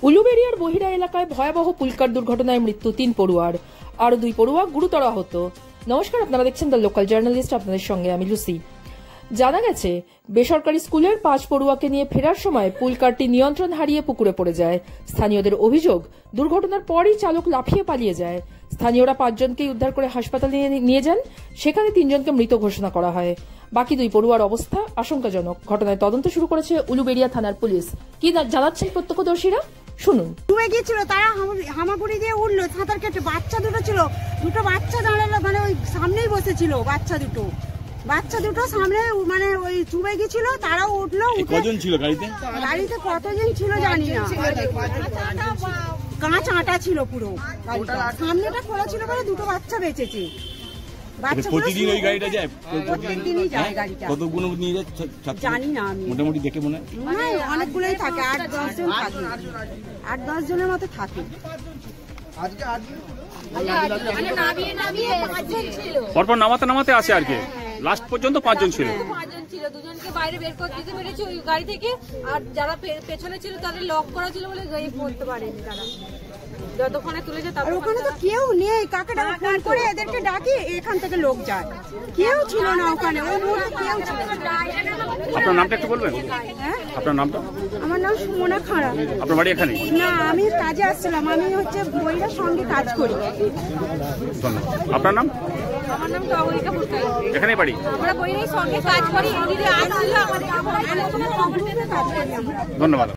উলুবেড়িয়ার বহিরা এলাকায় ভয়াবহ পুলকার দুর্ঘটনায় মৃত্যু ৩ পড়ুয়ার, আরো 2 পড়ুয়া গুরুতর আহত। নমস্কার, আপনারা দেখছেন দ্য লোকাল জার্নালিস্ট, আপনাদের সঙ্গে আমি লুসি। জানা গেছে, বেসরকারি স্কুলের 5 পড়ুয়াকে নিয়ে ফেরার সময় পুলকারটি নিয়ন্ত্রণ হারিয়ে পুকুরে পড়ে যায়। স্থানীয়দের অভিযোগ, দুর্ঘটনার পরই চালক লাফিয়ে পালিয়ে যায়। স্থানীয়রা 5 জনকেই উদ্ধার করে হাসপাতালে নিয়ে যান, সেখানে 3 জনকে মৃত ঘোষণা করা হয়। বাকি 2 পড়ুয়ার অবস্থা আশঙ্কাজনক। ঘটনায় তদন্ত শুরু করেছে উলুবেড়িয়া থানার পুলিশ। কি জানাচ্ছেন প্রত্যক্ষদর্শীরা, শুনুন। ডুবে গিয়েছিল, তারা হামাগুড়ি দিয়ে উঠলো, সাঁতার কেটে বাচ্চা দুটো ছিল, দুটো বাচ্চা দাঁড়ালো, মানে ওই সামনেই বসেছিল বাচ্চা দুটো সামনে, মানে ওই চুবে গিয়েছিল, তারাও উঠলো। কজন ছিল গাড়িতে? গাড়িতে কতজন ছিল জানি না, কাঁচ আটা ছিল পুরো, সামনেটা খোলা ছিল বলে দুটো বাচ্চা বেঁচেছে। প্রতিদিন ওই গাড়িটা যায়? প্রতিদিনই যায় গাড়িটা। কতগুলো নিয়ে যায় জানি না আমি, মোটামুটি দেখে মনে হয় অনেকগুলোই থাকে, 8-10 জন থাকে, 8-10 জনের মতো থাকে। পরপর নামাতে আসে আর কি, লাস্ট পর্যন্ত 5 জন ছিল। 5 জন ছিল, 2জনকে বাইরে বের করে দিতে পেরেছি ওই গাড়ি থেকে, আর যারা পেছনে ছিল তাদের লক করা ছিল বলে গাড়ি পড়তে পারেনি তারা। যতক্ষণে তুলে যায় তারপর ওখানে তো কেউ নেই, কাকে ফোন করে এদেরকে ডাকি, এখান থেকে লোক যায়, কেউ ছিল না ওখানে, ওই মুহূর্তে কেউ ছিল না। আপনার নামটা একটু বলবেন? আপনার নামটা? আমার নাম সুমনা খাঁড়া। আপনার বাড়ি এখানে? না, আমি কাজে আসছিলাম, আমি হচ্ছে বইয়ের সঙ্গে কাজ করি। আপনার নাম? আমার নাম টগরিকা পুরকাই। এখানেই বাড়ি? আমরা বইয়ের সঙ্গে কাজ করি, দিদি আসছিল আমাদের, ধন্যবাদ।